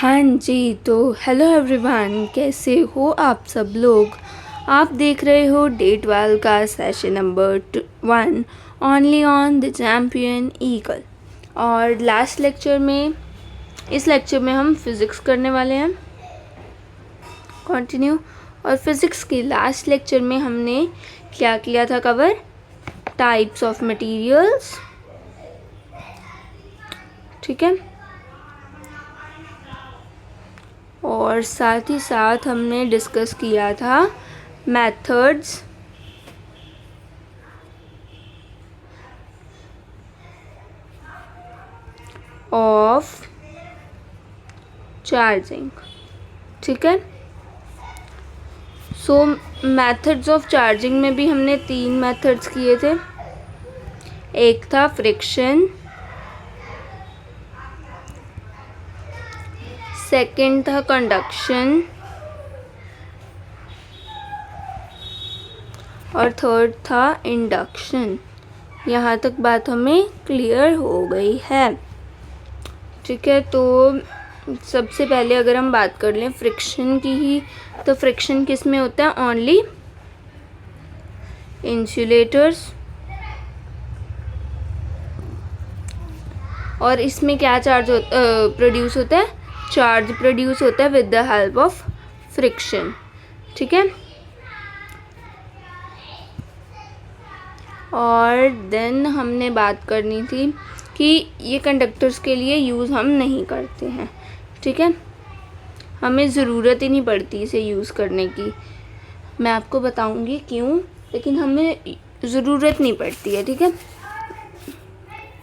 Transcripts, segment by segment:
हाँ जी, तो hello everyone, कैसे हो आप सब लोग। आप देख रहे हो डे 12 का session number 1 only on the champion eagle. और लास्ट लेक्चर में, इस लेक्चर में हम फिज़िक्स करने वाले हैं कंटिन्यू। और फिज़िक्स के लास्ट लेक्चर में हमने क्या किया था कवर, टाइप्स ऑफ मटेरियल्स, ठीक है। और साथ ही साथ हमने डिस्कस किया था मेथड्स ऑफ चार्जिंग, ठीक है। सो मेथड्स ऑफ चार्जिंग में भी हमने 3 मेथड्स किए थे। एक था फ्रिक्शन, सेकंड था कंडक्शन और थर्ड था इंडक्शन। यहाँ तक बात हमें क्लियर हो गई है, ठीक है। तो सबसे पहले अगर हम बात कर लें फ्रिक्शन की ही, तो फ्रिक्शन किस में होता है, ओनली इंसुलेटर्स। और इसमें क्या चार्ज प्रोड्यूस होता है, चार्ज प्रोड्यूस होता है with the help of friction, ठीक है। और देन हमने बात करनी थी कि ये कंडक्टर्स के लिए यूज़ हम नहीं करते हैं, ठीक है। हमें ज़रूरत ही नहीं पड़ती इसे यूज़ करने की। मैं आपको बताऊंगी क्यों, लेकिन हमें ज़रूरत नहीं पड़ती है, ठीक है।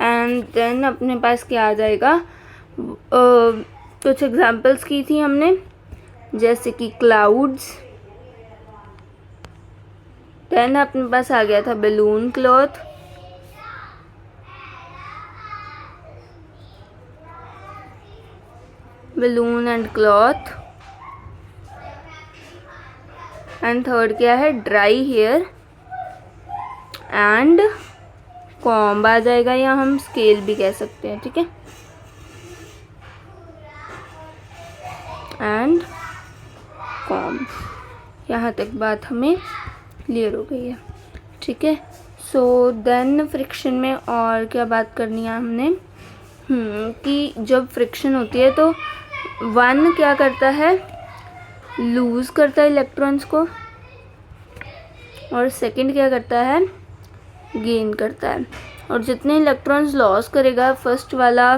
एंड देन अपने पास क्या आ जाएगा, कुछ एग्जांपल्स की थी हमने, जैसे कि क्लाउड्स। देन अपने पास आ गया था balloon cloth, balloon and cloth. And third क्या है, ड्राई हेयर एंड कॉम्ब आ जाएगा, या हम स्केल भी कह सकते हैं, ठीक है। एंड कॉम्ब, यहाँ तक बात हमें क्लियर हो गई है, ठीक है। सो देन फ्रिक्शन में और क्या बात करनी है हमने, कि जब फ्रिक्शन होती है तो वन क्या करता है, लूज़ करता है इलेक्ट्रॉन्स को, और सेकंड क्या करता है, गेन करता है। और जितने इलेक्ट्रॉन्स लॉस करेगा फर्स्ट वाला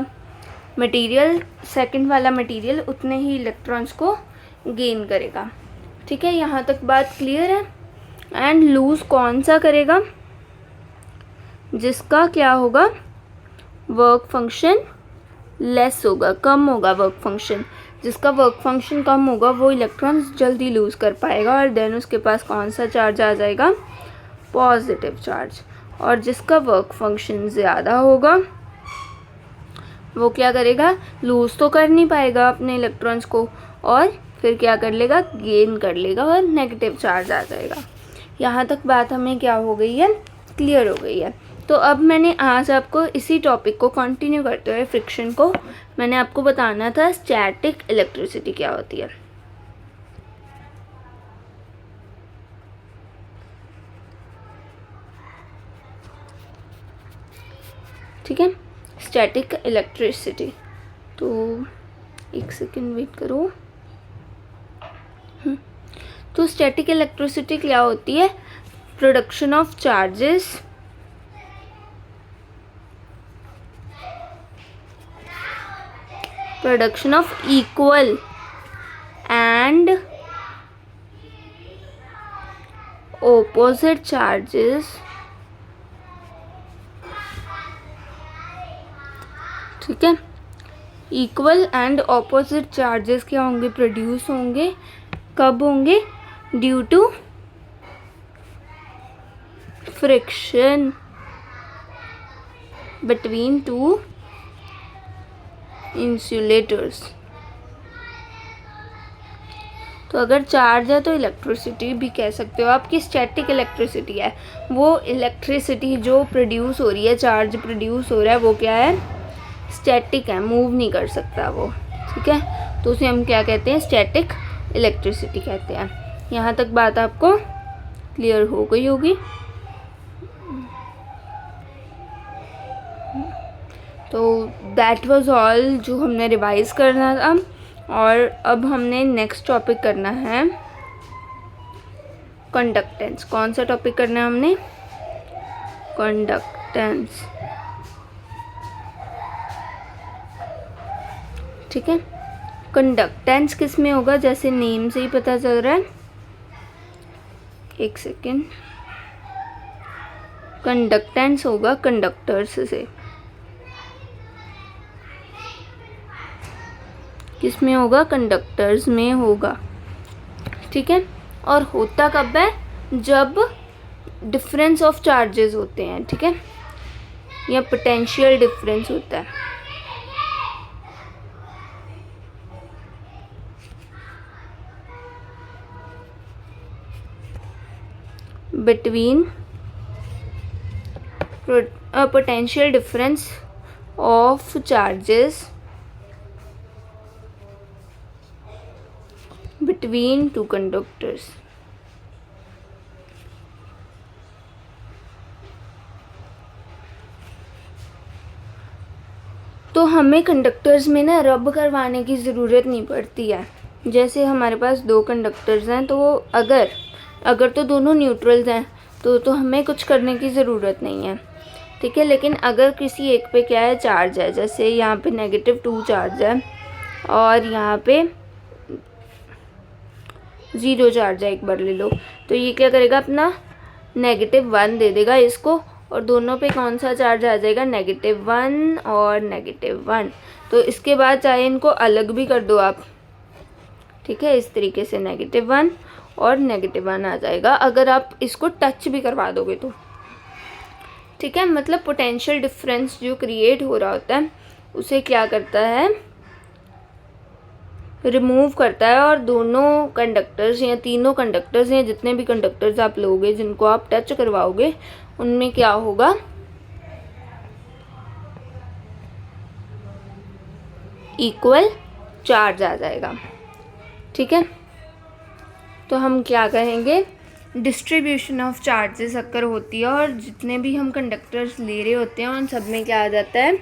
मटेरियल, सेकंड वाला मटेरियल उतने ही इलेक्ट्रॉन्स को गेन करेगा, ठीक है। यहाँ तक बात क्लियर है। एंड लूज़ कौन सा करेगा, जिसका क्या होगा, वर्क फंक्शन लेस होगा, कम होगा वर्क फंक्शन। जिसका वर्क फंक्शन कम होगा वो इलेक्ट्रॉन्स जल्दी लूज़ कर पाएगा, और देन उसके पास कौन सा चार्ज आ जाएगा, पॉजिटिव चार्ज। और जिसका वर्क फंक्शन ज़्यादा होगा वो क्या करेगा, लूज़ तो कर नहीं पाएगा अपने इलेक्ट्रॉन्स को, और फिर क्या कर लेगा, गेन कर लेगा और नेगेटिव चार्ज आ जाएगा। यहाँ तक बात हमें क्या हो गई है, क्लियर हो गई है। तो अब मैंने आज आपको इसी टॉपिक को कंटिन्यू करते हुए फ्रिक्शन को मैंने आपको बताना था स्टैटिक इलेक्ट्रिसिटी क्या होती है, ठीक है। स्टैटिक इलेक्ट्रिसिटी, तो एक सेकेंड वेट करो। तो स्टैटिक इलेक्ट्रिसिटी क्या होती है, production of charges production of equal and opposite charges, ठीक है। इक्वल एंड ऑपोजिट चार्जेस क्या होंगे, प्रोड्यूस होंगे, कब होंगे, due to friction between two insulators. तो अगर चार्ज है तो इलेक्ट्रिसिटी भी कह सकते हो आपकी स्टैटिक इलेक्ट्रिसिटी है। वो इलेक्ट्रिसिटी जो प्रोड्यूस हो रही है, चार्ज प्रोड्यूस हो रहा है, वो क्या है, स्टैटिक है, मूव नहीं कर सकता वो, ठीक है। तो उसे हम क्या कहते हैं, स्टैटिक इलेक्ट्रिसिटी कहते हैं। यहाँ तक बात आपको क्लियर हो गई होगी। तो दैट वाज ऑल जो हमने रिवाइज करना था। और अब हमने नेक्स्ट टॉपिक करना है कंडक्टेंस। कौन सा टॉपिक करना है हमने, कंडक्टेंस। ठीक है, कंडक्टेंस किस में होगा, जैसे नेम से ही पता चल रहा है। एक सेकेंड, कंडक्टेंस होगा कंडक्टर्स से। किस में होगा, कंडक्टर्स में होगा। ठीक है, और होता कब है, जब डिफरेंस ऑफ चार्जेस होते हैं। ठीक है, या पोटेंशियल डिफरेंस होता है। Between potential difference of charges between two conductors। तो हमें कंडक्टर्स में ना रब करवाने की ज़रूरत नहीं पड़ती है। जैसे हमारे पास दो कंडक्टर्स हैं, तो अगर तो दोनों न्यूट्रल्स हैं तो हमें कुछ करने की ज़रूरत नहीं है। ठीक है, लेकिन अगर किसी एक पे क्या है, चार्ज है, जैसे यहाँ पे -2 चार्ज है और यहाँ पे 0 चार्ज है, एक बार ले लो, तो ये क्या करेगा, अपना -1 दे देगा इसको, और दोनों पे कौन सा चार्ज आ जाएगा, -1 और -1। तो इसके बाद चाहे इनको अलग भी कर दो आप। ठीक है, इस तरीके से -1 और -1 आ जाएगा, अगर आप इसको टच भी करवा दोगे तो। ठीक है, मतलब पोटेंशियल डिफरेंस जो क्रिएट हो रहा होता है उसे क्या करता है, रिमूव करता है, और दोनों कंडक्टर्स या तीनों कंडक्टर्स या जितने भी कंडक्टर्स आप लोगे जिनको आप टच करवाओगे उनमें क्या होगा, इक्वल चार्ज आ जाएगा। ठीक है, तो हम क्या कहेंगे, डिस्ट्रीब्यूशन ऑफ चार्जेस अक्कर होती है, और जितने भी हम कंडक्टर्स ले रहे होते हैं उन सब में क्या आ जाता है,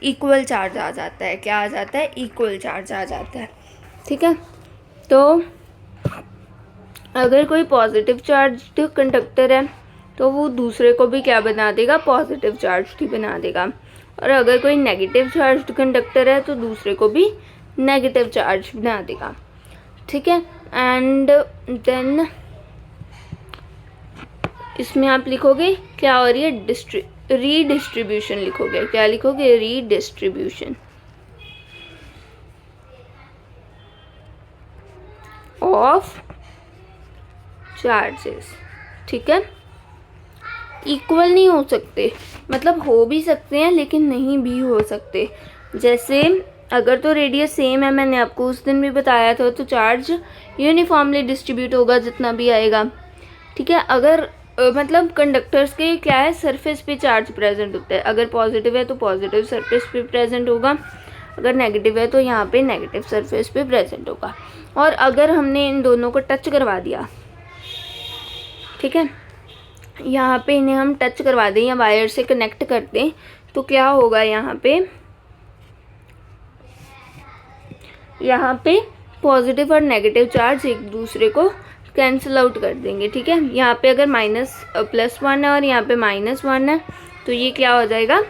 इक्वल चार्ज आ जाता है। क्या आ जाता है, इक्वल चार्ज आ जाता है। ठीक है, तो अगर कोई पॉजिटिव चार्ज कंडक्टर है तो वो दूसरे को भी क्या बना देगा, पॉजिटिव चार्ज ही बना देगा, और अगर कोई नेगेटिव चार्ज कंडक्टर है तो दूसरे को भी नेगेटिव चार्ज बना देगा। ठीक है, एंड देन इसमें आप लिखोगे क्या हो रही है, रीडिस्ट्रीब्यूशन लिखोगे। क्या लिखोगे, रीडिस्ट्रीब्यूशन ऑफ चार्जेस। ठीक है, इक्वल नहीं हो सकते, मतलब हो भी सकते हैं लेकिन नहीं भी हो सकते। जैसे अगर तो रेडियस सेम है, मैंने आपको उस दिन भी बताया था, तो चार्ज यूनिफॉर्मली डिस्ट्रीब्यूट होगा जितना भी आएगा। ठीक है, अगर मतलब कंडक्टर्स के क्या है, सरफेस पे चार्ज प्रेजेंट होता है। अगर पॉजिटिव है तो पॉजिटिव सरफेस पे प्रेजेंट होगा, अगर नेगेटिव है तो यहाँ पे नेगेटिव सरफेस पे प्रेजेंट होगा। और अगर हमने इन दोनों को टच करवा दिया, ठीक है, यहाँ पे इन्हें हम टच करवा दें या वायर से कनेक्ट कर दें, तो क्या होगा, यहाँ पे पॉजिटिव और नेगेटिव चार्ज एक दूसरे को कैंसिल आउट कर देंगे। ठीक है, यहाँ पे अगर +1 है और यहाँ पे -1 है तो ये क्या हो जाएगा,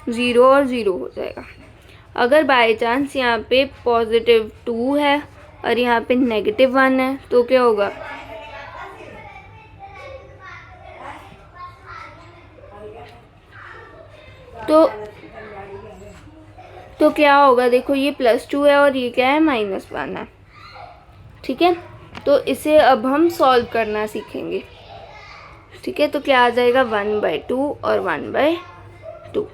0 और 0 हो जाएगा। अगर बाय चांस यहाँ पे +2 है और यहाँ पे -1 है तो क्या होगा, तो क्या होगा, देखो ये +2 है और ये क्या है, -1 है। ठीक है, तो इसे अब हम सॉल्व करना सीखेंगे। ठीक है, तो क्या आ जाएगा, 1/2 और 1/2।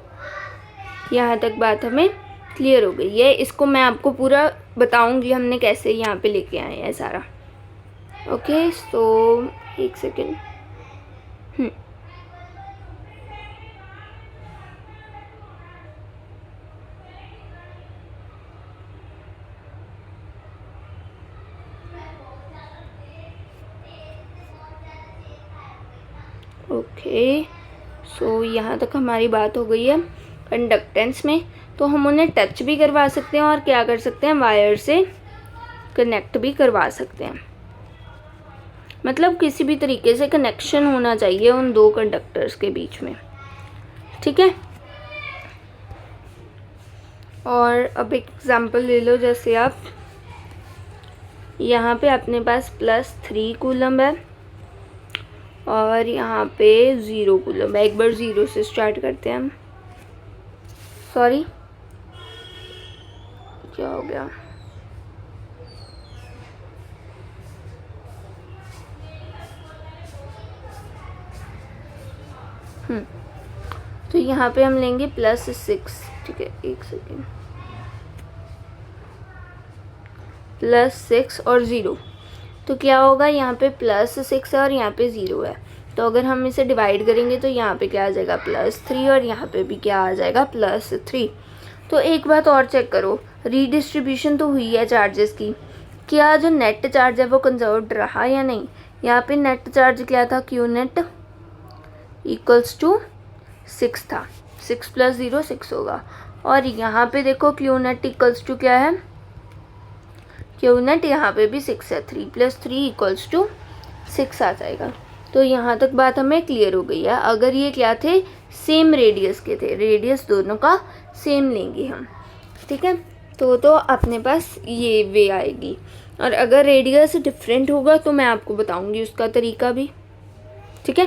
यहाँ तक बात हमें क्लियर हो गई है। इसको मैं आपको पूरा बताऊंगी हमने कैसे यहाँ पे लेके आए हैं सारा। ओके, सो एक सेकेंड। ओके, सो यहाँ तक हमारी बात हो गई है कंडक्टेंस में। तो हम उन्हें टच भी करवा सकते हैं और क्या कर सकते हैं, वायर से कनेक्ट भी करवा सकते हैं। मतलब किसी भी तरीके से कनेक्शन होना चाहिए उन दो कंडक्टर्स के बीच में, ठीक है। और अब एक एग्जांपल ले लो, जैसे आप यहाँ पे अपने पास +3 कूलम है और यहाँ पे 0 कूलम है। एक बार 0 से स्टार्ट करते हैं हम। सॉरी, क्या हो गया, तो यहाँ पे हम लेंगे +6, ठीक है, एक सेकेंड, +6 और 0। तो क्या होगा, यहाँ पे +6 है और यहाँ पे 0 है। तो अगर हम इसे डिवाइड करेंगे तो यहाँ पे क्या आ जाएगा, +3 और यहाँ पे भी क्या आ जाएगा, +3। तो एक बात और चेक करो, रीडिस्ट्रीब्यूशन तो हुई है चार्जेस की, क्या जो नेट चार्ज है वो कंजर्व्ड रहा या नहीं। यहाँ पे नेट चार्ज क्या था, क्यू नेट इक्वल्स टू 6 था, 6 + 0 6 होगा। और यहाँ पे देखो क्यू नेट इक्वल्स टू क्या है, क्यू नेट यहाँ पे भी 6 है, 3 + 3 = 6 आ जाएगा। तो यहाँ तक बात हमें क्लियर हो गई है। अगर ये क्या थे, सेम रेडियस के थे, रेडियस दोनों का सेम लेंगे हम, ठीक है। तो अपने पास ये वे आएगी। और अगर रेडियस डिफरेंट होगा तो मैं आपको बताऊंगी उसका तरीका भी, ठीक है।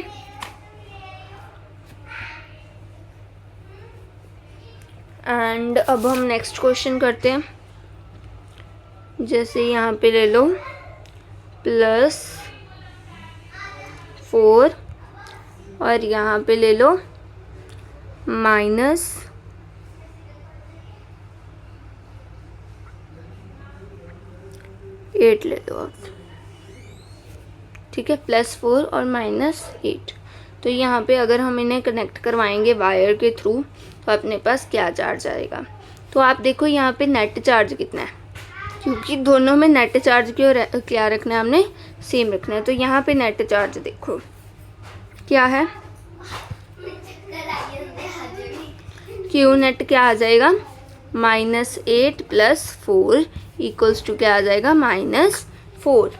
एंड अब हम नेक्स्ट क्वेश्चन करते हैं। जैसे यहाँ पे ले लो +4 और यहाँ पे ले लो -8 ले लो आप, ठीक है, +4 और -8। तो यहाँ पे अगर हम इन्हें कनेक्ट करवाएंगे वायर के थ्रू तो अपने पास क्या चार्ज आएगा। तो आप देखो यहाँ पे नेट चार्ज कितना है, क्योंकि दोनों में नेट चार्ज क्या रखना है, हमने सेम रखना है। तो यहाँ पे नेट चार्ज देखो क्या है, क्यू नेट क्या आ जाएगा, -8 + 4 = क्या आ जाएगा, -4,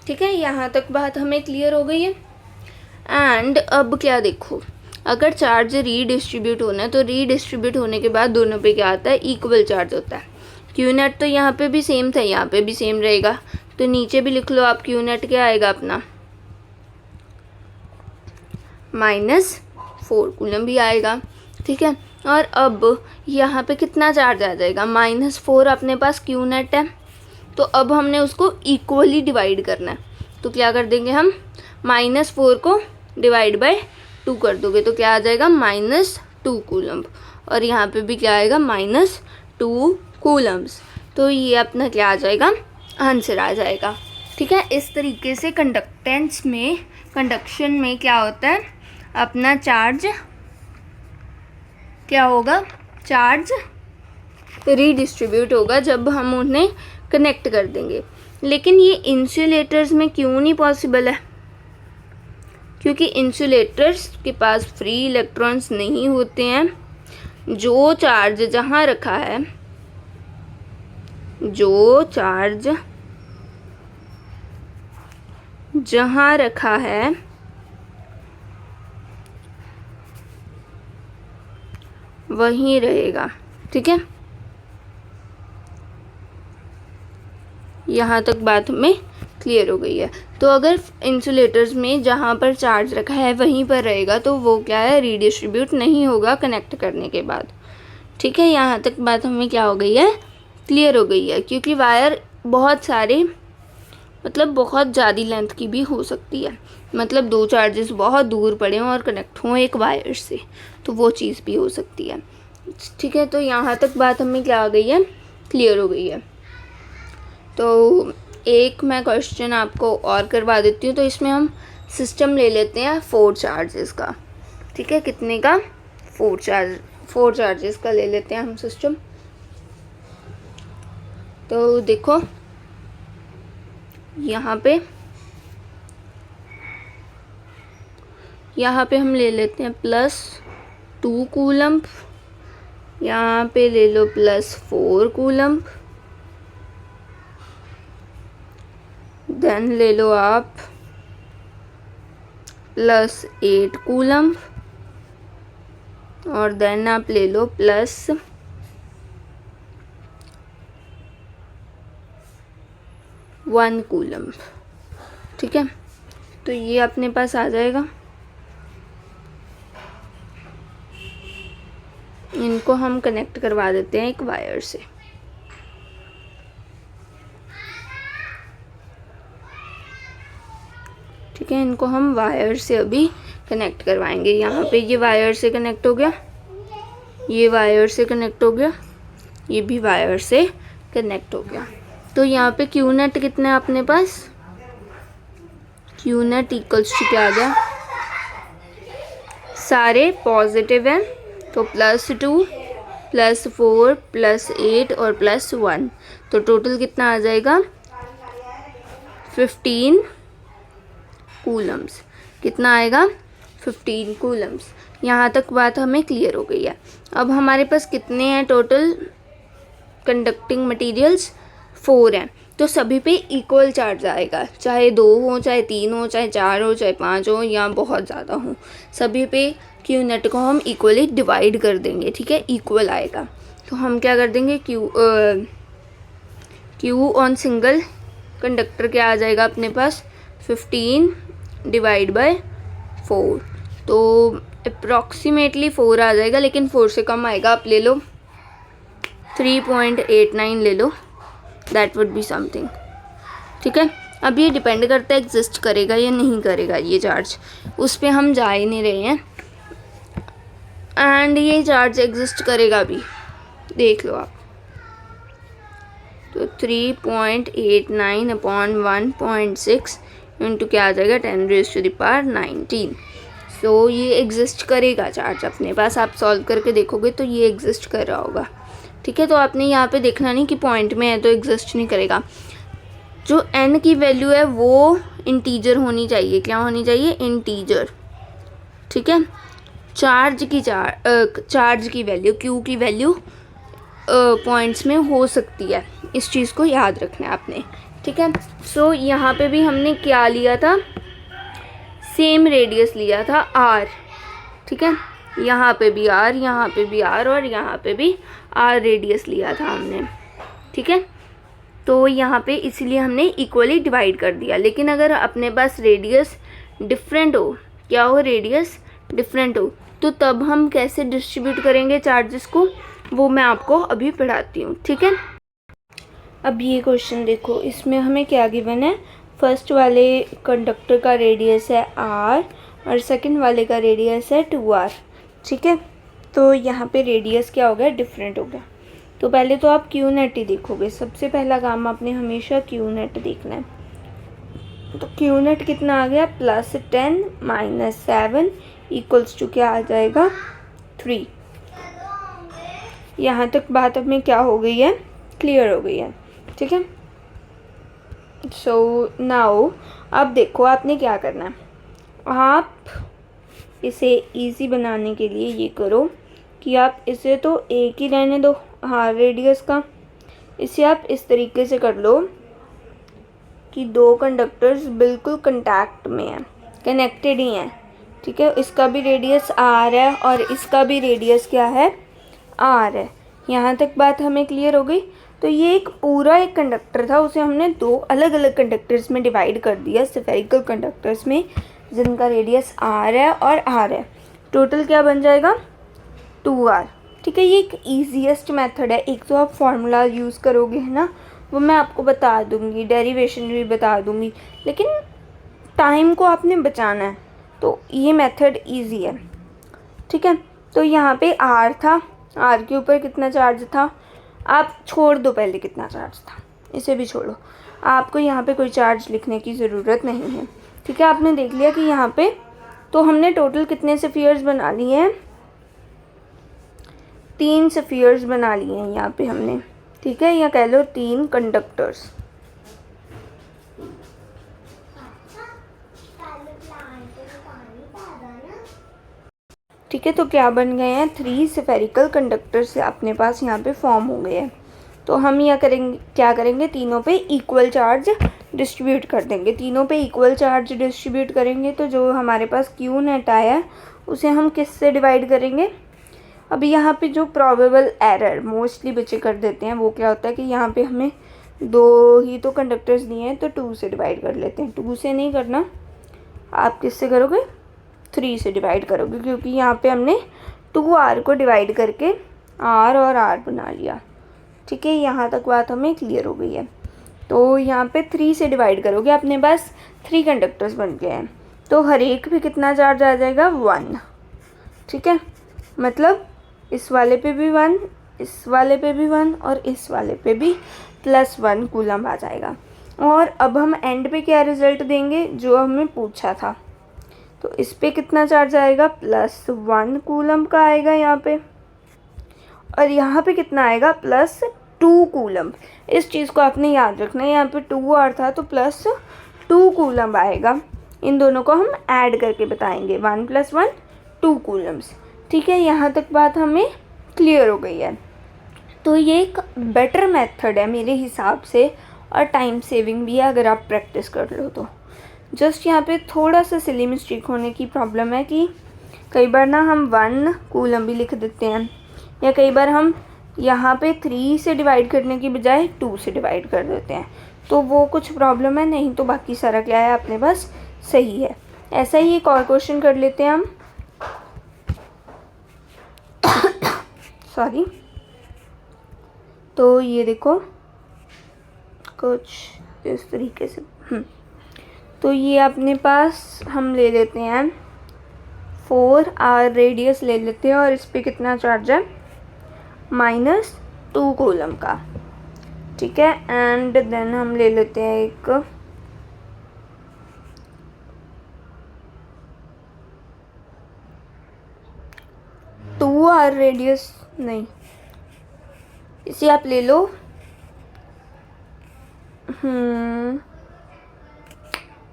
ठीक है। यहाँ तक बात हमें क्लियर हो गई है। एंड अब क्या देखो, अगर चार्ज रीडिस्ट्रीब्यूट होना है तो रीडिस्ट्रीब्यूट होने के बाद दोनों पे क्या आता है, इक्वल चार्ज होता है। क्यू नेट तो यहाँ पे भी सेम था, यहाँ पे भी सेम रहेगा। तो नीचे भी लिख लो आप, क्यू नेट क्या आएगा अपना, -4 कूलम भी आएगा, ठीक है। और अब यहाँ पे कितना चार्ज आ जाएगा, -4 अपने पास क्यू नेट है। तो अब हमने उसको इक्वली डिवाइड करना है। तो क्या कर देंगे हम, -4 को डिवाइड बाय 2 कर दोगे तो क्या आ जाएगा, -2 कूलम। और यहाँ पे भी क्या आएगा, -2 कूलम्स। तो ये अपना क्या आ जाएगा, आंसर आ जाएगा, ठीक है। इस तरीके से कंडक्शन में क्या होता है, अपना चार्ज क्या होगा, चार्ज रीडिस्ट्रीब्यूट होगा जब हम उन्हें कनेक्ट कर देंगे। लेकिन ये इंसुलेटर्स में क्यों नहीं पॉसिबल है, क्योंकि इंसुलेटर्स के पास फ्री इलेक्ट्रॉन्स नहीं होते हैं। जो चार्ज जहाँ रखा है, जो चार्ज जहाँ रखा है वहीं रहेगा, ठीक है। यहाँ तक बात हमें क्लियर हो गई है। तो अगर इंसुलेटर्स में जहाँ पर चार्ज रखा है वहीं पर रहेगा तो वो क्या है, रीडिस्ट्रीब्यूट नहीं होगा कनेक्ट करने के बाद, ठीक है। यहाँ तक बात हमें क्या हो गई है, क्लियर हो गई है। क्योंकि वायर बहुत सारे, मतलब बहुत ज़्यादा लेंथ की भी हो सकती है, मतलब दो चार्जेस बहुत दूर पड़े हों और कनेक्ट हों एक वायर से, तो वो चीज़ भी हो सकती है, ठीक है। तो यहाँ तक बात हमें क्या हो गई है, क्लियर हो गई है। तो एक मैं क्वेश्चन आपको और करवा देती हूँ। तो इसमें हम सिस्टम ले लेते हैं 4 चार्जेस का, ठीक है। कितने का, 4 चार्जेस का ले लेते हैं हम सिस्टम। तो देखो यहाँ पे यहाँ पे हम ले लेते हैं +2 कूलम्ब, यहाँ पे ले लो +4 कूलम्ब, देन ले लो आप +8 कूलम्ब, और देन आप ले लो +1 कूलम्ब। ठीक है, तो ये अपने पास आ जाएगा। इनको हम कनेक्ट करवा देते हैं एक वायर से। ठीक है, इनको हम वायर से अभी कनेक्ट करवाएंगे। यहाँ पे ये वायर से कनेक्ट हो गया, ये वायर से कनेक्ट हो गया, ये भी वायर से कनेक्ट हो गया। तो यहाँ पे क्यू नेट कितना है अपने पास, क्यू नेट इक्वल्स टू क्या आ गया, सारे पॉजिटिव हैं तो +2 +4 +8 और +1, तो टोटल कितना आ जाएगा 15 कूलम्स। कितना आएगा 15 कूलम्स। यहाँ तक बात हमें क्लियर हो गई है। अब हमारे पास कितने हैं टोटल कंडक्टिंग मटेरियल्स, 4 हैं, तो सभी पे इक्वल चार्ज आएगा, चाहे 2 हो, चाहे 3 हो, चाहे 4 हो, चाहे 5 हो, या बहुत ज़्यादा हो, सभी पे क्यू नेट को हम इक्वली डिवाइड कर देंगे। ठीक है, इक्वल आएगा। तो हम क्या कर देंगे, क्यू ऑन सिंगल कंडक्टर क्या आ जाएगा अपने पास 15 / 4, तो अप्रॉक्सीमेटली 4 आ जाएगा, लेकिन 4 से कम आएगा। आप ले लो 3.89 ले लो, दैट वुड बी समथिंग। ठीक है, अब ये डिपेंड करता है एग्जिस्ट करेगा या नहीं करेगा ये चार्ज, उस पर हम जा ही नहीं रहे हैं। एंड ये चार्ज एग्जिस्ट करेगा भी, देख लो आप। तो 3.89/1.6 इंटू क्या आ जाएगा 10⁻19। सो ये एग्जिस्ट करेगा चार्ज अपने पास। आप सॉल्व करके देखोगे तो ये एग्जिस्ट कर रहा होगा। ठीक है, तो आपने यहाँ पे देखना नहीं कि पॉइंट में है तो एग्जिस्ट नहीं करेगा। जो n की वैल्यू है वो इंटीजर होनी चाहिए। क्या होनी चाहिए, इंटीजर। ठीक है, चार्ज की वैल्यू, q की वैल्यू पॉइंट्स में हो सकती है, इस चीज़ को याद रखना है आपने। ठीक है, सो यहाँ पे भी हमने क्या लिया था, सेम रेडियस लिया था r। ठीक है, यहाँ पे भी r, यहाँ पे भी r, और यहाँ पे भी r रेडियस लिया था हमने। ठीक है, तो यहाँ पे इसलिए हमने इक्वली डिवाइड कर दिया। लेकिन अगर अपने पास रेडियस डिफरेंट हो, क्या हो, रेडियस डिफरेंट हो, तो तब हम कैसे डिस्ट्रीब्यूट करेंगे चार्जेस को, वो मैं आपको अभी पढ़ाती हूँ। ठीक है, अब ये क्वेश्चन देखो, इसमें हमें क्या गिवन है, फर्स्ट वाले कंडक्टर का रेडियस है r और सेकंड वाले का रेडियस है 2r। ठीक है, तो यहाँ पे रेडियस क्या हो गया, डिफरेंट हो गया। तो पहले तो आप क्यू नेट ही देखोगे, सबसे पहला काम आपने हमेशा क्यू नेट देखना है। तो क्यू नेट कितना आ गया, +10 - 7 इक्वल्स टू क्या आ जाएगा 3। यहाँ तक बात अब में क्या हो गई है, क्लियर हो गई है। ठीक है, सो नाउ अब देखो आपने क्या करना है। आप इसे इजी बनाने के लिए ये करो कि आप इसे तो एक ही रहने दो, हाँ, रेडियस का। इसे आप इस तरीके से कर लो कि 2 कंडक्टर्स बिल्कुल कांटेक्ट में हैं, कनेक्टेड ही हैं। ठीक है, इसका भी रेडियस r है और इसका भी रेडियस क्या है, r है। यहाँ तक बात हमें क्लियर हो गई। तो ये एक पूरा एक कंडक्टर था, उसे हमने 2 अलग अलग कंडक्टर्स में डिवाइड कर दिया, स्फेरिकल कंडक्टर्स में, जिनका रेडियस r है और r है। टोटल क्या बन जाएगा 2r। ठीक है, ये एक ईजीएस्ट मेथड है। एक तो आप फार्मूला यूज़ करोगे, है ना, वो मैं आपको बता दूंगी, डेरिवेशन भी बता दूंगी, लेकिन टाइम को आपने बचाना है, तो ये मेथड इजी है। ठीक है, तो यहाँ पे r था, r के ऊपर कितना चार्ज था, आप छोड़ दो पहले कितना चार्ज था, इसे भी छोड़ो, आपको यहाँ पे कोई चार्ज लिखने की ज़रूरत नहीं है। ठीक है, आपने देख लिया कि यहाँ पे तो हमने टोटल कितने स्फीयर्स बना लिए हैं, 3 स्फीयर्स बना लिए हैं यहाँ पे हमने। ठीक है, या कह लो 3 कंडक्टर्स। ठीक है, तो क्या बन गए हैं, 3 स्फेरिकल कंडक्टर्स अपने पास यहाँ पे फॉर्म हो गए हैं। तो हम यह करेंगे, क्या करेंगे, तीनों पे इक्वल चार्ज डिस्ट्रीब्यूट कर देंगे। तीनों पे इक्वल चार्ज डिस्ट्रीब्यूट करेंगे तो जो हमारे पास क्यू नेट आया उसे हम किससे डिवाइड करेंगे। अभी यहाँ पे जो प्रोबेबल एरर मोस्टली बच्चे कर देते हैं वो क्या होता है कि यहाँ पे हमें 2 ही तो कंडक्टर्स दिए हैं तो 2 से डिवाइड कर लेते हैं। 2 से नहीं करना, आप किससे करोगे, 3 से डिवाइड करोगे, क्योंकि यहाँ पे हमने 2r को डिवाइड करके r और r बना लिया। ठीक है, यहाँ तक बात हमें क्लियर हो गई है। तो यहाँ पे 3 से डिवाइड करोगे, अपने पास 3 कंडक्टर्स बन गए हैं, तो हर एक पे कितना चार्ज आ जाएगा, 1। ठीक है, मतलब इस वाले पे भी 1, इस वाले पे भी 1 और इस वाले पे भी +1 कूलम आ जाएगा। और अब हम एंड पे क्या रिजल्ट देंगे, जो हमें पूछा था। तो इस पे कितना चार्ज आएगा, +1 कूलम का आएगा यहाँ पे, और यहाँ पे कितना आएगा, +2 कूलम। इस चीज़ को आपने याद रखना है, यहाँ पे 2r था तो +2 कूलम आएगा। इन दोनों को हम ऐड करके बताएंगे, 1 + 1 2 कूलम्स। ठीक है, यहाँ तक बात हमें क्लियर हो गई है। तो ये एक बेटर मेथड है मेरे हिसाब से, और टाइम सेविंग भी है अगर आप प्रैक्टिस कर लो तो। जस्ट यहाँ पे थोड़ा सा सिली मिस्टेक होने की प्रॉब्लम है कि कई बार ना हम 1 कूलम भी लिख देते हैं, या कई बार हम यहाँ पे 3 से डिवाइड करने की बजाय 2 से डिवाइड कर देते हैं, तो वो कुछ प्रॉब्लम है। नहीं तो बाकी सारा क्या है अपने पास सही है। ऐसा ही एक और क्वेश्चन कर लेते हैं हम सॉरी। तो ये देखो कुछ इस तरीके से, तो ये अपने पास हम ले लेते हैं 4r रेडियस ले लेते हैं, और इस पे कितना चार्ज है, -2 कूलम का। ठीक है, एंड देन हम ले लेते हैं एक r रेडियस, नहीं इसे आप ले लो,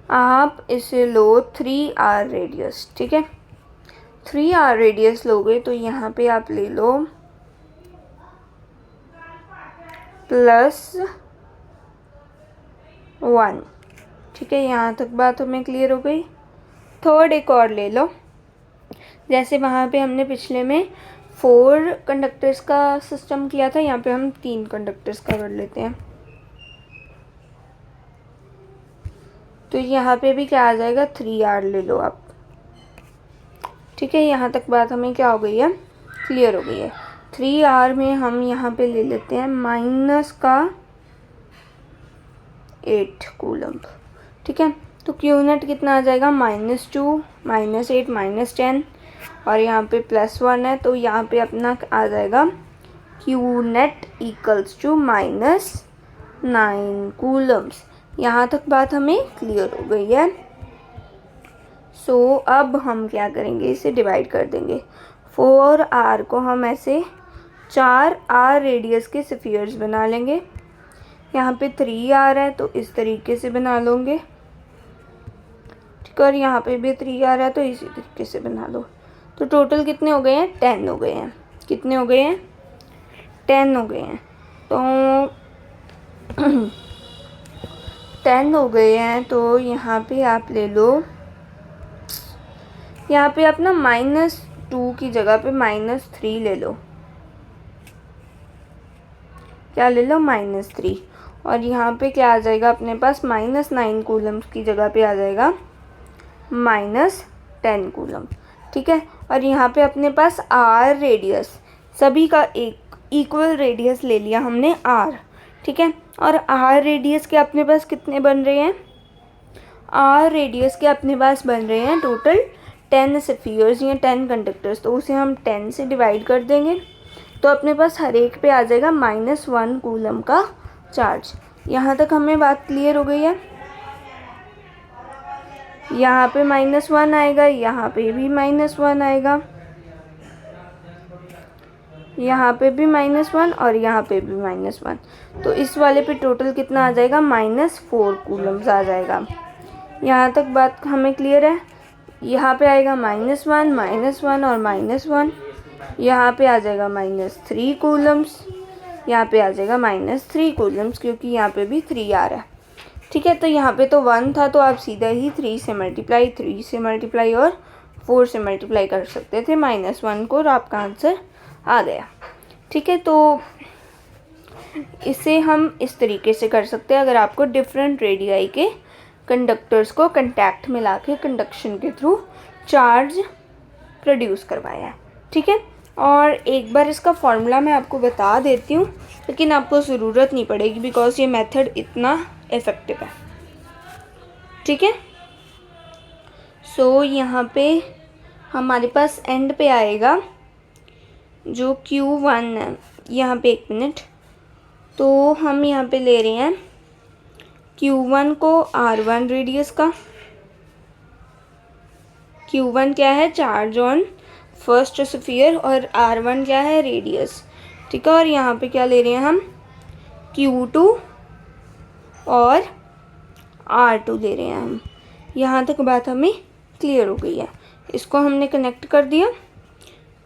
आप इसे लो 3r रेडियस। ठीक है, 3r रेडियस लोगे तो यहाँ पे आप ले लो +1। ठीक है, यहाँ तक बात हमें क्लियर हो गई। थर्ड एक और ले लो, जैसे वहाँ पे हमने पिछले में 4 कंडक्टर्स का सिस्टम किया था, यहाँ पे हम 3 कंडक्टर्स का कर लेते हैं। तो यहाँ पे भी क्या आ जाएगा, 3r ले लो आप। ठीक है, यहाँ तक बात हमें क्या हो गई है, क्लियर हो गई है। 3r में हम यहाँ पे ले लेते हैं -8 कूलम। ठीक है, तो क्यू नेट कितना आ जाएगा, -2 -8 -10, और यहाँ पे +1 है, तो यहाँ पे अपना आ जाएगा क्यू नेट = -9 कूलम्स। यहाँ तक बात हमें क्लियर हो गई है। सो अब हम क्या करेंगे, इसे डिवाइड कर देंगे। 4r को हम ऐसे 4r रेडियस के स्फीयर्स बना लेंगे। यहाँ पे 3r है तो इस तरीके से बना लोगे। ठीक है, और यहाँ पे भी 3r है तो इसी तरीके से बना लो। तो टोटल कितने हो गए हैं, 10 हो गए हैं। कितने हो गए हैं, 10 हो गए हैं। तो 10 हो गए हैं, तो यहाँ पे आप ले लो, यहाँ पे आप ना -2 की जगह पे -3 ले लो। क्या ले लो, -3, और यहाँ पे क्या आ जाएगा अपने पास, -9 कूलम की जगह पे आ जाएगा -10 कूलम। ठीक है, और यहाँ पे अपने पास r रेडियस, सभी का एक इक्वल रेडियस ले लिया हमने r। ठीक है, और r रेडियस के अपने पास कितने बन रहे हैं, r रेडियस के अपने पास बन रहे हैं टोटल 10 स्फीयर्स या 10 कंडक्टर्स। तो उसे हम 10 से डिवाइड कर देंगे, तो अपने पास हर एक पे आ जाएगा -1 कूलम का चार्ज। यहाँ तक हमें बात क्लियर हो गई है। यहाँ पे -1 आएगा, यहाँ पे भी -1 आएगा, यहाँ पे भी -1 और यहाँ पे भी -1। तो इस वाले पे टोटल कितना आ जाएगा, -4 कूलम्स आ जाएगा। यहाँ तक बात हमें क्लियर है। यहाँ पे आएगा -1 और -1, यहाँ पे आ जाएगा -3 कूलम्स, यहाँ पे आ जाएगा -3 कूलम्स, क्योंकि यहाँ पे भी 3 आ रहा है। ठीक है, तो यहाँ पे तो 1 था, तो आप सीधा ही 3 से मल्टीप्लाई और 4 से मल्टीप्लाई कर सकते थे -1 को, और आपका आंसर आ गया। ठीक है, तो इसे हम इस तरीके से कर सकते हैं अगर आपको डिफरेंट रेडियाई के कंडक्टर्स को कंटैक्ट में लाके कंडक्शन के थ्रू चार्ज प्रोड्यूस करवाया है। ठीक है, और एक बार इसका फॉर्मूला मैं आपको बता देती हूँ, लेकिन आपको ज़रूरत नहीं पड़ेगी बिकॉज ये मेथड इतना इफ़ेक्टिव है। ठीक है, सो यहाँ पे हमारे पास एंड पे आएगा जो Q1 है, यहाँ पे 1 मिनट, तो हम यहाँ पे ले रहे हैं Q1 को R1 रेडियस का। Q1 क्या है? चार्ज ऑन फर्स्ट स्फीयर, और R1 क्या है? रेडियस। ठीक है, और यहाँ पे क्या ले रहे हैं हम? Q2 और R2 ले रहे हैं हम। यहाँ तक बात हमें क्लियर हो गई है। इसको हमने कनेक्ट कर दिया,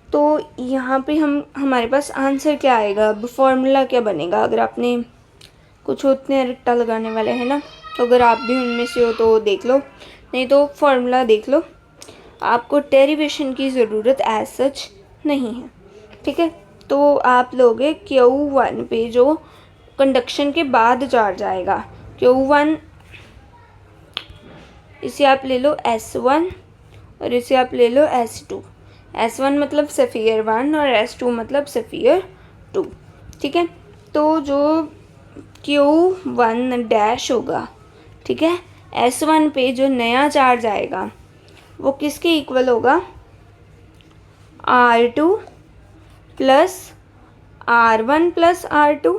तो यहाँ पे हमारे पास आंसर क्या आएगा? अब फॉर्मूला क्या बनेगा? अगर आपने कुछ होते हैं रट्टा लगाने वाले हैं ना, तो अगर आप भी उनमें से हो तो देख लो, नहीं तो फॉर्मूला देख लो। आपको डेरिवेशन की ज़रूरत एज सच नहीं है। ठीक है, तो आप लोगे Q1 पे जो कंडक्शन के बाद चार्ज आएगा, Q1, इसे आप ले लो S1 और इसे आप ले लो S2। S1 मतलब सफ़ियर 1 और S2 मतलब सफ़ियर 2। ठीक है, तो जो Q1 डैश होगा, ठीक है, S1 पे जो नया चार्ज आएगा वो किसके इक्वल होगा? R2 plus R1 plus R2।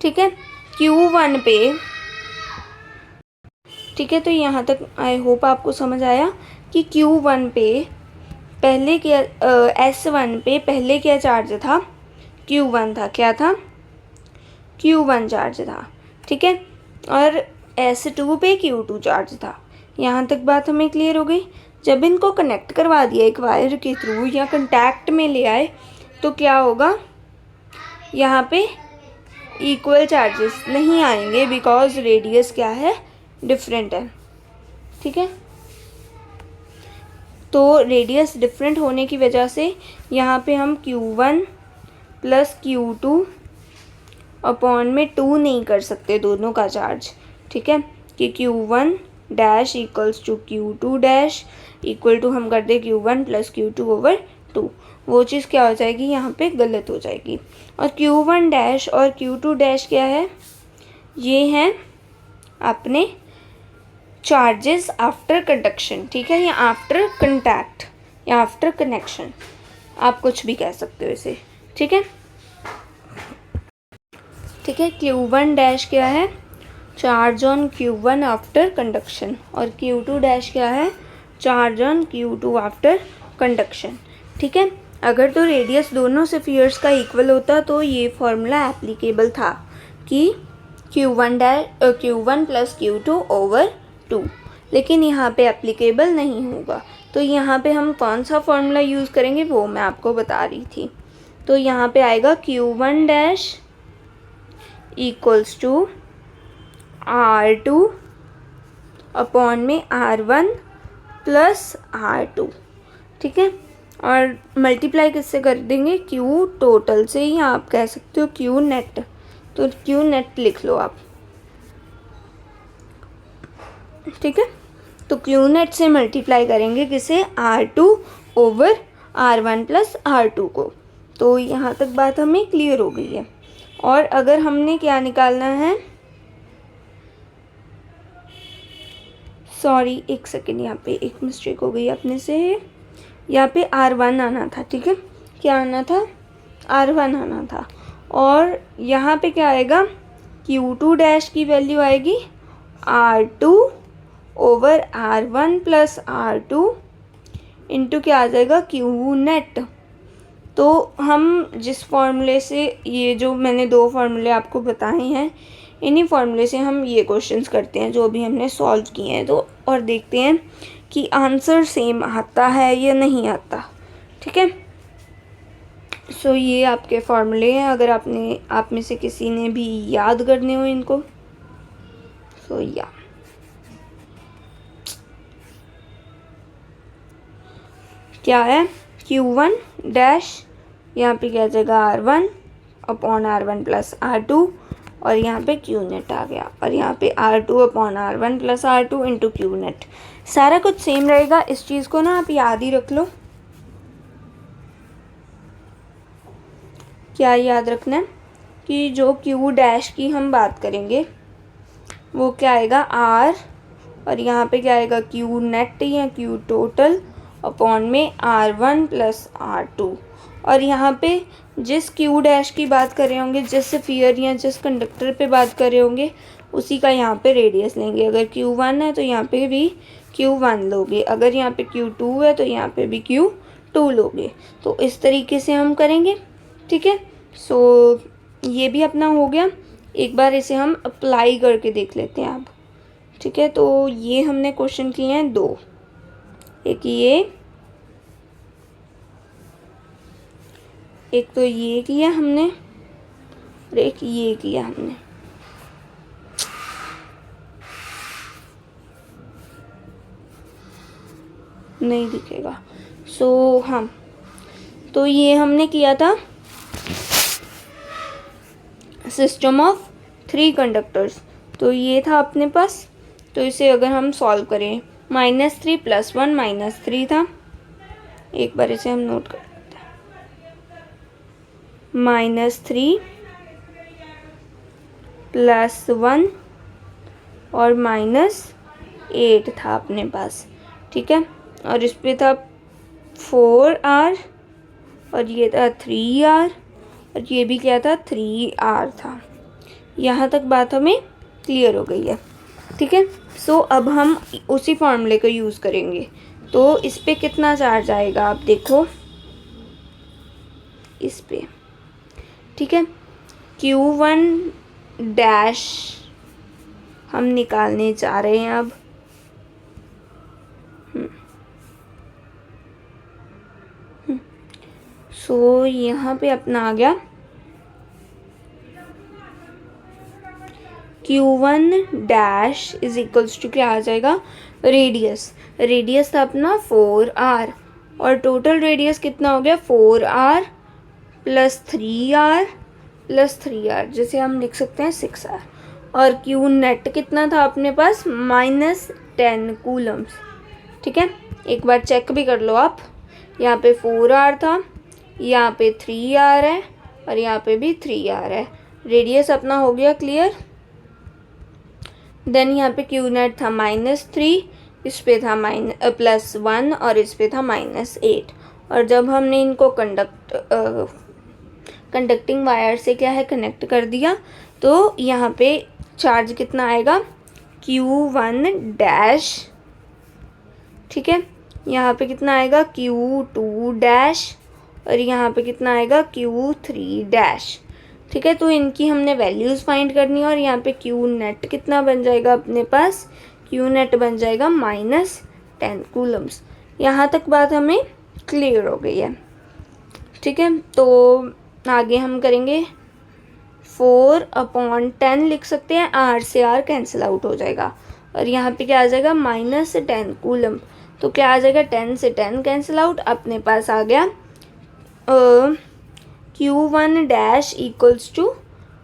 ठीक है, Q1 पे, ठीक है, तो यहाँ तक आई होप आपको समझ आया कि Q1 पे पहले क्या S1 पे पहले क्या चार्ज था? Q1 था। क्या था? Q1 चार्ज था। ठीक है, और S2 पे Q2 चार्ज था। यहाँ तक बात हमें क्लियर हो गई। जब इनको कनेक्ट करवा दिया एक वायर के थ्रू या कंटैक्ट में ले आए, तो क्या होगा? यहाँ पे इक्वल चार्जेस नहीं आएंगे बिकॉज रेडियस क्या है? डिफरेंट है। ठीक है, तो रेडियस डिफरेंट होने की वजह से यहाँ पे हम Q1 प्लस Q2 अपॉन में 2 नहीं कर सकते दोनों का चार्ज। ठीक है, कि Q1 dash equals to Q2 dash equal to हम कर दे Q1 प्लस Q2 ओवर 2, वो चीज़ क्या हो जाएगी? यहाँ पे गलत हो जाएगी। और Q1 डैश और Q2 डैश क्या है? ये हैं अपने चार्जेस आफ्टर कंडक्शन। ठीक है, या आफ्टर कंटैक्ट या आफ्टर कनेक्शन, आप कुछ भी कह सकते हो इसे। ठीक है, ठीक है, Q1 डैश क्या है? Charge on Q1 after conduction, और Q2 डैश क्या है? Charge on Q2 after conduction. ठीक है, अगर तो रेडियस दोनों स्फीयर्स का इक्वल होता तो ये फॉर्मूला एप्लीकेबल था कि Q1 प्लस Q2 ओवर 2, लेकिन यहाँ पे एप्लीकेबल नहीं होगा। तो यहाँ पे हम कौन सा फॉर्मूला यूज़ करेंगे वो मैं आपको बता रही थी। तो यहाँ पे आएगा Q1 dash equals to R2 upon में R1 प्लस R2। ठीक है, और मल्टीप्लाई किससे कर देंगे? Q टोटल से, या आप कह सकते हो Q नेट। तो Q नेट लिख लो आप। ठीक है, तो Q नेट से मल्टीप्लाई करेंगे किसे? R2 over R1 plus R2 को। तो यहाँ तक बात हमें क्लियर हो गई है। और अगर हमने क्या निकालना है, सॉरी एक सेकेंड, यहाँ पे एक मिस्टेक हो गई अपने से, यहाँ पे R1 आना था। ठीक है, क्या आना था? R1 आना था। और यहाँ पे क्या आएगा? Q2 डैश की वैल्यू आएगी R2 over R1 plus R2 into क्या आ जाएगा? Q net. तो हम जिस फॉर्मूले से, ये जो मैंने 2 फार्मूले आपको बताए हैं, इन्हीं फॉर्मूले से हम ये क्वेश्चंस करते हैं जो अभी हमने सॉल्व किए हैं, तो और देखते हैं कि आंसर सेम आता है या नहीं आता। ठीक है, सो ये आपके फॉर्मूले हैं, अगर आप में से किसी ने भी याद करने हो इनको, सो या क्या है, Q1 डैश, यहाँ पे क्या जाएगा R1 upon R1 plus R2, और यहाँ पे Q नेट आ गया, और यहाँ पे R2 upon R1 plus R2 into Q net. सारा कुछ सेम रहेगा, इस चीज़ को ना आप याद ही रख लो। क्या याद रखना है कि जो Q डैश की हम बात करेंगे वो क्या आएगा R, और यहाँ पे क्या आएगा Q नेट या Q टोटल अपॉन में R1 प्लस R2, और यहाँ पे जिस Q डैश की बात कर रहे होंगे, जिस स्फीयर या जिस कंडक्टर पे बात कर रहे होंगे, उसी का यहाँ पे रेडियस लेंगे। अगर Q1 है तो यहाँ पे भी Q1 लोगे, अगर यहाँ पे Q2 है तो यहाँ पे भी Q2 लोगे। तो इस तरीके से हम करेंगे। ठीक है, सो ये भी अपना हो गया। एक बार इसे हम अप्लाई करके देख लेते हैं अब। ठीक है, तो ये हमने क्वेश्चन किए हैं 2, एक तो ये किया हमने, और एक ये किया हमने। नहीं दिखेगा, सो हम तो ये हमने किया था सिस्टम ऑफ 3 कंडक्टर्स, तो ये था अपने पास। तो इसे अगर हम सॉल्व करें, -3 + 1 -3 था, एक बार इसे हम नोट कर लेते हैं, -3 + 1 और -8 था अपने पास। ठीक है, और इस पे था 4R, और ये था 3R, और ये भी क्या था 3R था। यहाँ तक बात हमें क्लियर हो गई है। ठीक है, सो अब हम उसी फॉर्मूले को यूज़ करेंगे। तो इस पे कितना चार्ज आएगा आप देखो, इस पे। ठीक है, Q1 डैश हम निकालने जा रहे हैं अब। सो यहाँ पे अपना आ गया Q1 dash is equals to क्या आ जाएगा, रेडियस था अपना 4R, और टोटल रेडियस कितना हो गया 4R प्लस 3R, जिसे हम लिख सकते हैं 6R, और Q नेट कितना था अपने पास -10 कूलम्स। ठीक है, एक बार चेक भी कर लो आप, यहाँ पे 4R था, यहाँ पे 3R है, और यहाँ पे भी 3R है। रेडियस अपना हो गया क्लियर। देन यहाँ पे Q नेट था -3, इस पे था +1, और इस पे था -8, और जब हमने इनको कंडक्टिंग वायर से क्या है कनेक्ट कर दिया, तो यहाँ पे चार्ज कितना आएगा Q1 डैश। ठीक है, यहाँ पे कितना आएगा Q2 डैश, और यहाँ पे कितना आएगा Q3 डैश। ठीक है, तो इनकी हमने वैल्यूज़ फाइंड करनी है, और यहाँ पे Q नेट कितना बन जाएगा अपने पास, Q नेट बन जाएगा -10 कूलम्स। यहाँ तक बात हमें क्लियर हो गई है। ठीक है, तो आगे हम करेंगे 4/10 लिख सकते हैं, R से R कैंसिल आउट हो जाएगा, और यहाँ पे क्या आ जाएगा -10 कूलम। तो क्या आ जाएगा, 10 से 10 कैंसिल आउट, अपने पास आ गया Q1 dash equals to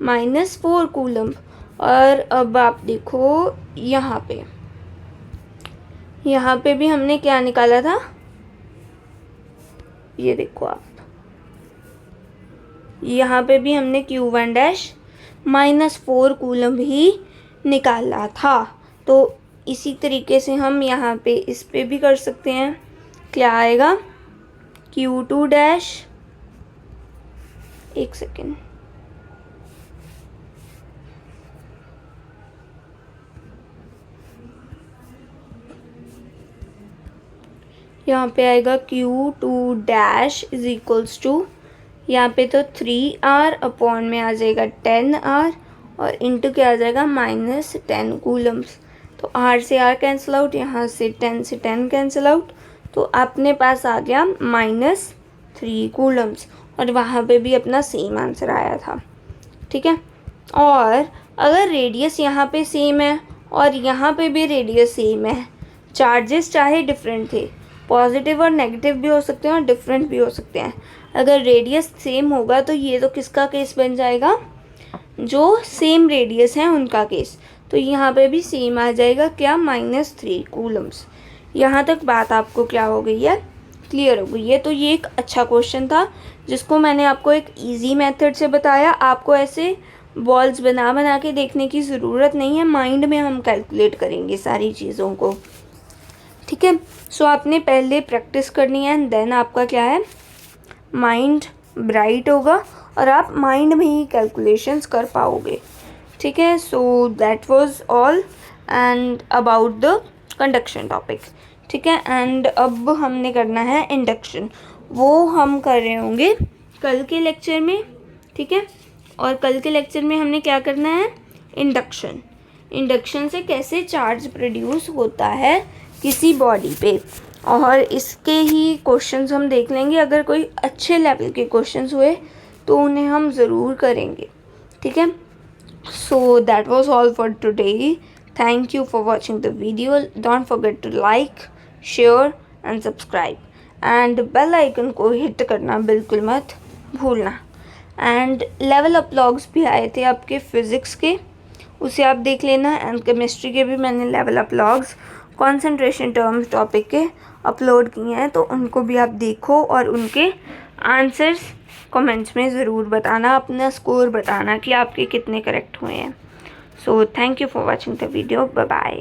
-4 coulomb. और अब आप देखो यहाँ पे भी हमने क्या निकाला था, ये देखो आप, यहाँ पे भी हमने Q1 डैश -4 कूलम ही निकाला था। तो इसी तरीके से हम यहाँ पे इस पे भी कर सकते हैं। क्या आएगा Q2 डैश, एक सेकेंड, यहाँ पे आएगा Q2 dash is equals to, यहाँ पे तो 3R अपॉन में आ जाएगा 10R, और इंटू क्या आ जाएगा -10 कूलम्स। तो R से R कैंसिल आउट, यहाँ से 10 से 10 कैंसिल आउट, तो अपने पास आ गया -3 कूलम्स और वहाँ पे भी अपना सेम आंसर आया था। ठीक है, और अगर रेडियस यहाँ पे सेम है और यहाँ पे भी रेडियस सेम है, चार्जेस चाहे डिफरेंट थे, पॉजिटिव और नेगेटिव भी हो सकते हैं और डिफरेंट भी हो सकते हैं। अगर रेडियस सेम होगा तो ये तो किसका केस बन जाएगा, जो सेम रेडियस हैं उनका केस। तो यहाँ पे भी सेम आ जाएगा, क्या -3 कूलम्स। यहाँ तक बात आपको क्या हो गई है, क्लियर हो गई है। तो ये एक अच्छा क्वेश्चन था जिसको मैंने आपको एक इजी मेथड से बताया। आपको ऐसे बॉल्स बना बना के देखने की ज़रूरत नहीं है, माइंड में हम कैलकुलेट करेंगे सारी चीज़ों को। ठीक है, सो आपने पहले प्रैक्टिस करनी है, देन आपका क्या है, माइंड ब्राइट होगा और आप माइंड में ही कैलकुलेशंस कर पाओगे। ठीक है, so that was all and about the conduction topic. ठीक है, एंड अब हमने करना है इंडक्शन, वो हम कर रहे होंगे कल के लेक्चर में। ठीक है, और कल के लेक्चर में हमने क्या करना है, इंडक्शन। इंडक्शन से कैसे चार्ज प्रोड्यूस होता है किसी बॉडी पे, और इसके ही क्वेश्चंस हम देख लेंगे। अगर कोई अच्छे लेवल के क्वेश्चंस हुए तो उन्हें हम ज़रूर करेंगे। ठीक है, so that was all for today. Thank you for watching the video. Don't forget to like, share and subscribe, and bell icon को हिट करना बिल्कुल मत भूलना। एंड लेवल अप व्लॉग्स भी आए थे आपके फिज़िक्स के, उसे आप देख लेना। एंड केमिस्ट्री के भी मैंने level up vlogs concentration terms topic के अपलोड किए हैं, तो उनको भी आप देखो और उनके आंसर्स कमेंट्स में ज़रूर बताना, अपना स्कोर बताना कि आपके कितने करेक्ट हुए हैं। So thank you for watching the video, bye bye.